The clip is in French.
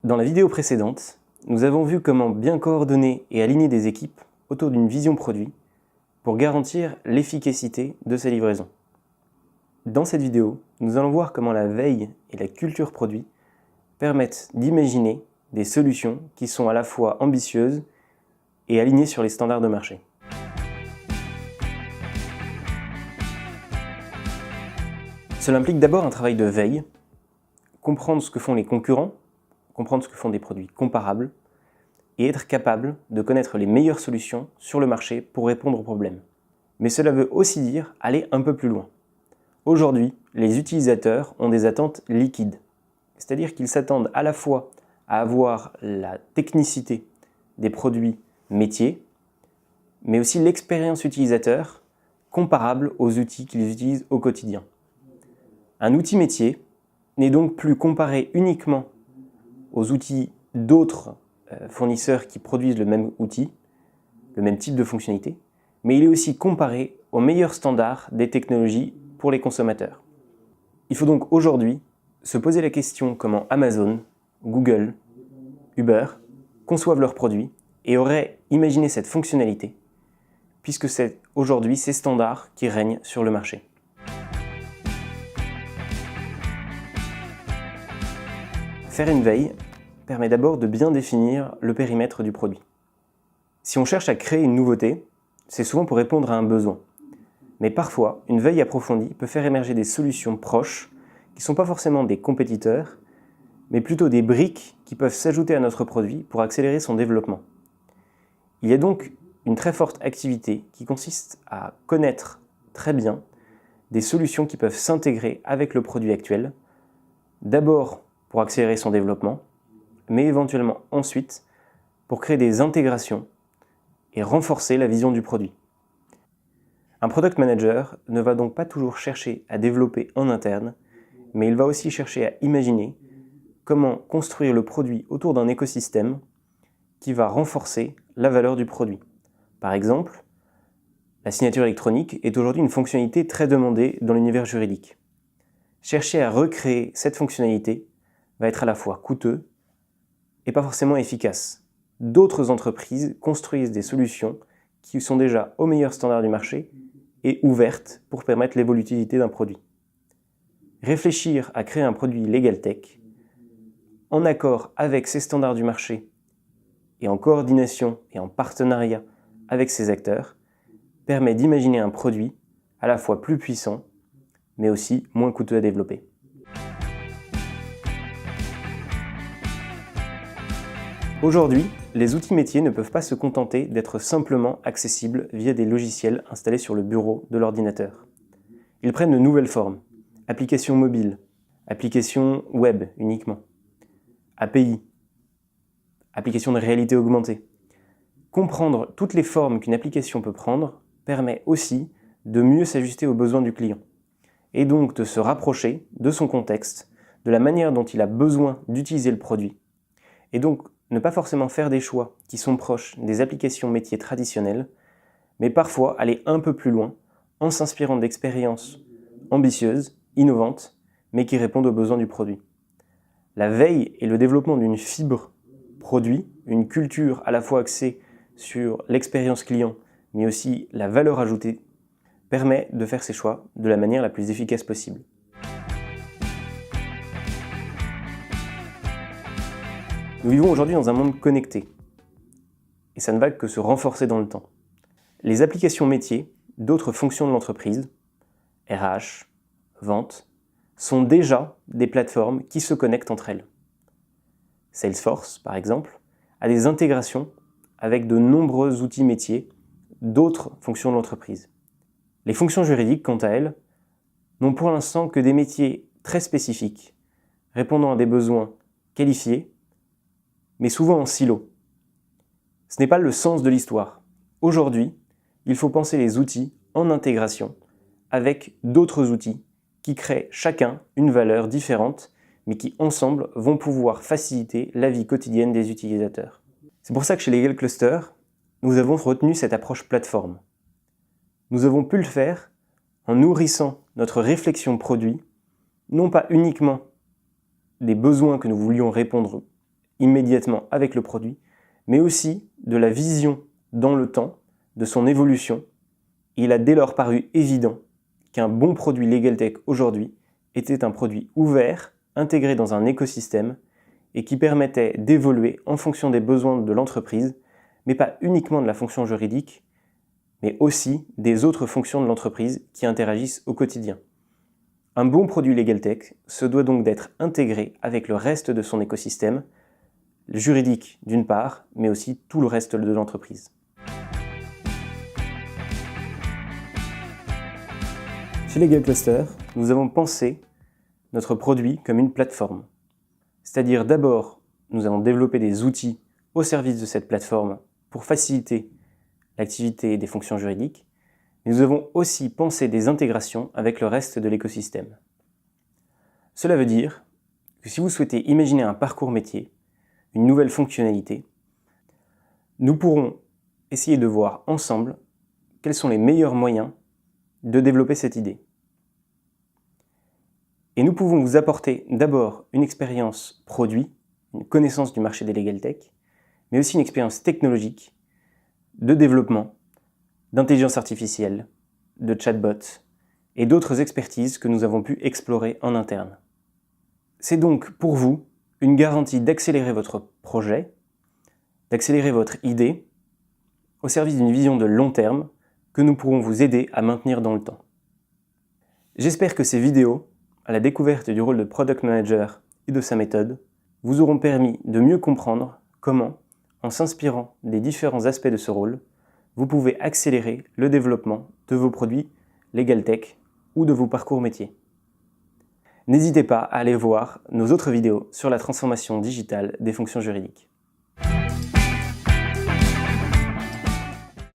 Dans la vidéo précédente, nous avons vu comment bien coordonner et aligner des équipes autour d'une vision produit pour garantir l'efficacité de ces livraisons. Dans cette vidéo, nous allons voir comment la veille et la culture produit permettent d'imaginer des solutions qui sont à la fois ambitieuses et alignées sur les standards de marché. Cela implique d'abord un travail de veille, comprendre ce que font les concurrents, comprendre ce que font des produits comparables et être capable de connaître les meilleures solutions sur le marché pour répondre aux problèmes. Mais cela veut aussi dire aller un peu plus loin. Aujourd'hui, les utilisateurs ont des attentes liquides, c'est-à-dire qu'ils s'attendent à la fois à avoir la technicité des produits métiers, mais aussi l'expérience utilisateur comparable aux outils qu'ils utilisent au quotidien. Un outil métier n'est donc plus comparé uniquement aux outils d'autres fournisseurs qui produisent le même outil, le même type de fonctionnalité, mais il est aussi comparé aux meilleurs standards des technologies pour les consommateurs. Il faut donc aujourd'hui se poser la question comment Amazon, Google, Uber conçoivent leurs produits et auraient imaginé cette fonctionnalité, puisque c'est aujourd'hui ces standards qui règnent sur le marché. Faire une veille permet d'abord de bien définir le périmètre du produit. Si on cherche à créer une nouveauté, c'est souvent pour répondre à un besoin. Mais parfois, une veille approfondie peut faire émerger des solutions proches qui ne sont pas forcément des compétiteurs, mais plutôt des briques qui peuvent s'ajouter à notre produit pour accélérer son développement. Il y a donc une très forte activité qui consiste à connaître très bien des solutions qui peuvent s'intégrer avec le produit actuel, d'abord pour accélérer son développement, mais éventuellement ensuite pour créer des intégrations et renforcer la vision du produit. Un product manager ne va donc pas toujours chercher à développer en interne, mais il va aussi chercher à imaginer comment construire le produit autour d'un écosystème qui va renforcer la valeur du produit. Par exemple, la signature électronique est aujourd'hui une fonctionnalité très demandée dans l'univers juridique. Chercher à recréer cette fonctionnalité va être à la fois coûteux et pas forcément efficace. D'autres entreprises construisent des solutions qui sont déjà aux meilleurs standards du marché et ouvertes pour permettre l'évolutivité d'un produit. Réfléchir à créer un produit Legal Tech en accord avec ces standards du marché et en coordination et en partenariat avec ces acteurs permet d'imaginer un produit à la fois plus puissant mais aussi moins coûteux à développer. Aujourd'hui, les outils métiers ne peuvent pas se contenter d'être simplement accessibles via des logiciels installés sur le bureau de l'ordinateur. Ils prennent de nouvelles formes. Applications mobiles, applications web uniquement, API, applications de réalité augmentée. Comprendre toutes les formes qu'une application peut prendre permet aussi de mieux s'ajuster aux besoins du client et donc de se rapprocher de son contexte, de la manière dont il a besoin d'utiliser le produit. Et donc, ne pas forcément faire des choix qui sont proches des applications métiers traditionnelles, mais parfois aller un peu plus loin en s'inspirant d'expériences ambitieuses, innovantes, mais qui répondent aux besoins du produit. La veille et le développement d'une fibre produit, une culture à la fois axée sur l'expérience client, mais aussi la valeur ajoutée, permet de faire ces choix de la manière la plus efficace possible. Nous vivons aujourd'hui dans un monde connecté, et ça ne va que se renforcer dans le temps. Les applications métiers d'autres fonctions de l'entreprise, RH, vente, sont déjà des plateformes qui se connectent entre elles. Salesforce, par exemple, a des intégrations avec de nombreux outils métiers d'autres fonctions de l'entreprise. Les fonctions juridiques, quant à elles, n'ont pour l'instant que des métiers très spécifiques, répondant à des besoins qualifiés, mais souvent en silo. Ce n'est pas le sens de l'histoire. Aujourd'hui, il faut penser les outils en intégration avec d'autres outils qui créent chacun une valeur différente, mais qui ensemble vont pouvoir faciliter la vie quotidienne des utilisateurs. C'est pour ça que chez Legal Cluster, nous avons retenu cette approche plateforme. Nous avons pu le faire en nourrissant notre réflexion produit, non pas uniquement des besoins que nous voulions répondre immédiatement avec le produit, mais aussi de la vision dans le temps, de son évolution. Il a dès lors paru évident qu'un bon produit LegalTech aujourd'hui était un produit ouvert, intégré dans un écosystème et qui permettait d'évoluer en fonction des besoins de l'entreprise, mais pas uniquement de la fonction juridique, mais aussi des autres fonctions de l'entreprise qui interagissent au quotidien. Un bon produit LegalTech se doit donc d'être intégré avec le reste de son écosystème, juridique d'une part, mais aussi tout le reste de l'entreprise. Chez Legal Cluster, nous avons pensé notre produit comme une plateforme. C'est-à-dire d'abord, nous allons développer des outils au service de cette plateforme pour faciliter l'activité des fonctions juridiques, mais nous avons aussi pensé des intégrations avec le reste de l'écosystème. Cela veut dire que si vous souhaitez imaginer un parcours métier, une nouvelle fonctionnalité, nous pourrons essayer de voir ensemble quels sont les meilleurs moyens de développer cette idée. Et nous pouvons vous apporter d'abord une expérience produit, une connaissance du marché des LegalTech, mais aussi une expérience technologique, de développement, d'intelligence artificielle, de chatbot et d'autres expertises que nous avons pu explorer en interne. C'est donc pour vous une garantie d'accélérer votre projet, d'accélérer votre idée au service d'une vision de long terme que nous pourrons vous aider à maintenir dans le temps. J'espère que ces vidéos, à la découverte du rôle de Product Manager et de sa méthode, vous auront permis de mieux comprendre comment, en s'inspirant des différents aspects de ce rôle, vous pouvez accélérer le développement de vos produits LegalTech ou de vos parcours métiers. N'hésitez pas à aller voir nos autres vidéos sur la transformation digitale des fonctions juridiques.